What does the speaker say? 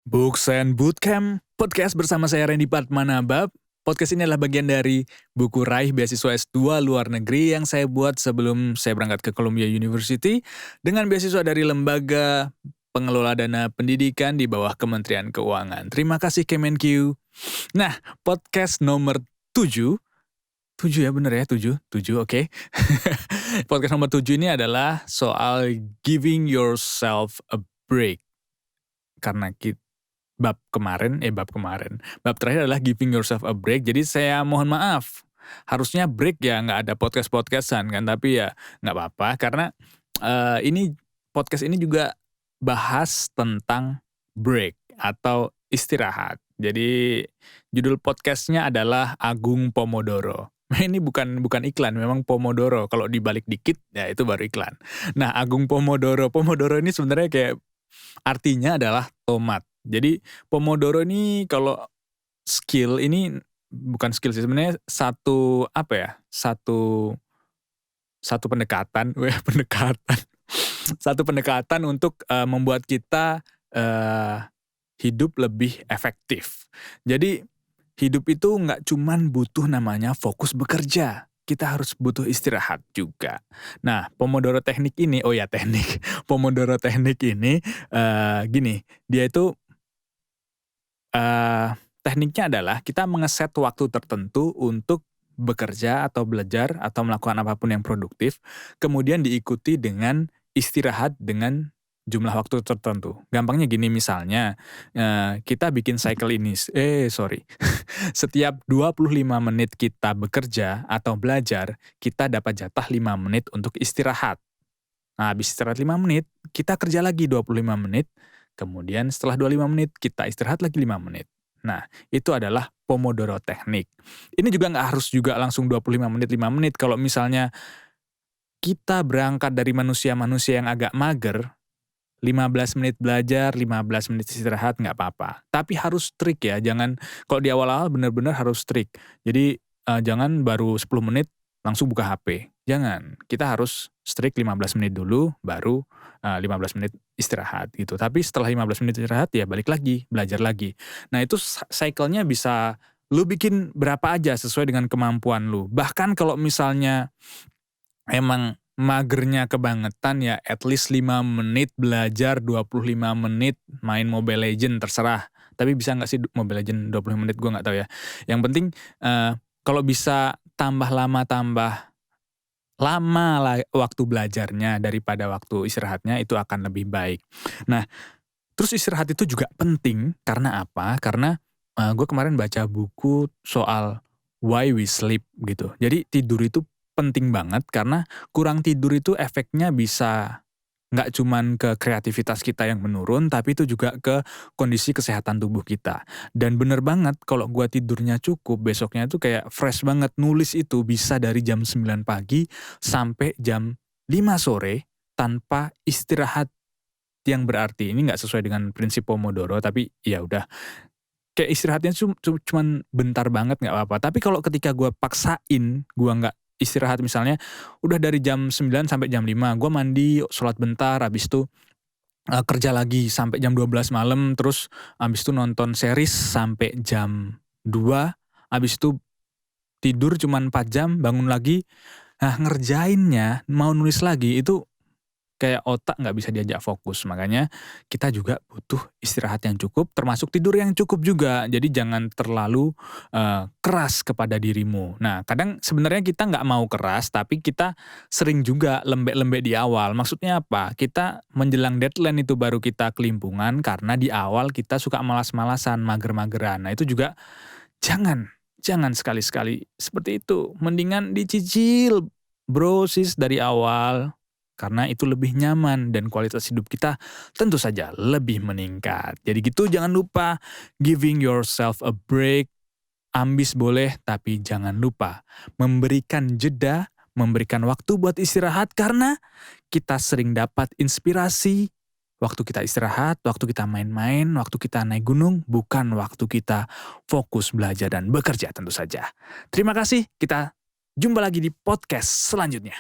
Books and Bootcamp, podcast bersama saya Randy Padmanabab. Podcast ini adalah bagian dari buku Raih Beasiswa S2 Luar Negeri yang saya buat sebelum saya berangkat ke Columbia University dengan beasiswa dari Lembaga Pengelola Dana Pendidikan di bawah Kementerian Keuangan. Terima kasih Kemenq. Nah, podcast nomor 7 ya bener ya 7 oke. Podcast nomor 7 ini adalah soal giving yourself a break. Karena bab terakhir adalah giving yourself a break. Jadi saya mohon maaf, harusnya break ya, nggak ada podcastan kan, tapi ya nggak apa-apa karena ini podcast ini juga bahas tentang break atau istirahat. Jadi judul podcastnya adalah Agung Pomodoro. Ini bukan iklan, memang Pomodoro. Kalau dibalik dikit ya itu baru iklan. Nah, Agung Pomodoro ini sebenarnya kayak artinya adalah tomat. Jadi Pomodoro ini kalau skill ini bukan skill sih, sebenarnya satu pendekatan, satu pendekatan untuk membuat kita hidup lebih efektif. Jadi hidup itu nggak cuman butuh namanya fokus bekerja. Kita harus butuh istirahat juga. Nah, Pomodoro teknik ini, Pomodoro teknik ini gini, dia itu tekniknya adalah kita mengeset waktu tertentu untuk bekerja atau belajar atau melakukan apapun yang produktif, kemudian diikuti dengan istirahat dengan jumlah waktu tertentu. Gampangnya gini misalnya, kita bikin cycle ini, setiap 25 menit kita bekerja atau belajar, kita dapat jatah 5 menit untuk istirahat. Nah, habis istirahat 5 menit, kita kerja lagi 25 menit, kemudian setelah 25 menit, kita istirahat lagi 5 menit. Nah, itu adalah Pomodoro teknik. Ini juga nggak harus juga langsung 25 menit, 5 menit. Kalau misalnya kita berangkat dari manusia-manusia yang agak mager, 15 menit belajar, 15 menit istirahat, nggak apa-apa. Tapi harus strict ya, jangan, kalau di awal-awal benar-benar harus strict. Jadi jangan baru 10 menit langsung buka HP. Jangan, kita harus strict 15 menit dulu, baru 15 menit istirahat gitu. Tapi setelah 15 menit istirahat ya balik lagi, belajar lagi. Nah itu cycle-nya bisa lu bikin berapa aja sesuai dengan kemampuan lu. Bahkan kalau misalnya emang magernya kebangetan ya at least 5 menit belajar, 25 menit main Mobile Legends, terserah. Tapi bisa gak sih Mobile Legends 25 menit, gue gak tahu ya. Yang penting kalau bisa tambah lama waktu belajarnya daripada waktu istirahatnya, itu akan lebih baik. Nah, terus istirahat itu juga penting karena apa? Karena gue kemarin baca buku soal why we sleep gitu. Jadi tidur itu penting banget karena kurang tidur itu efeknya bisa nggak cuman ke kreativitas kita yang menurun, tapi itu juga ke kondisi kesehatan tubuh kita. Dan bener banget kalau gua tidurnya cukup, besoknya tuh kayak fresh banget. Nulis itu bisa dari jam 9 pagi sampai jam 5 sore tanpa istirahat yang berarti. Ini nggak sesuai dengan prinsip Pomodoro, tapi ya udah. Kayak istirahatnya cuman bentar banget nggak apa-apa. Tapi kalau ketika gua paksain, gua nggak istirahat misalnya, udah dari jam 9 sampai jam 5, gue mandi, sholat bentar, habis itu kerja lagi sampai jam 12 malam, terus habis itu nonton series sampai jam 2, habis itu tidur cuman 4 jam, bangun lagi, nah ngerjainnya, mau nulis lagi, itu kayak otak nggak bisa diajak fokus. Makanya kita juga butuh istirahat yang cukup, termasuk tidur yang cukup juga. Jadi jangan terlalu keras kepada dirimu. Nah, kadang sebenarnya kita nggak mau keras, tapi kita sering juga lembek-lembek di awal. Maksudnya apa? Kita menjelang deadline itu baru kita kelimpungan karena di awal kita suka malas-malasan, mager-mageran. Nah, itu juga jangan sekali-sekali seperti itu. Mendingan dicicil, bro, sis, dari awal. Karena itu lebih nyaman dan kualitas hidup kita tentu saja lebih meningkat. Jadi gitu, jangan lupa giving yourself a break. Ambis boleh, tapi jangan lupa memberikan jeda, memberikan waktu buat istirahat, karena kita sering dapat inspirasi waktu kita istirahat, waktu kita main-main, waktu kita naik gunung, bukan waktu kita fokus belajar dan bekerja tentu saja. Terima kasih, kita jumpa lagi di podcast selanjutnya.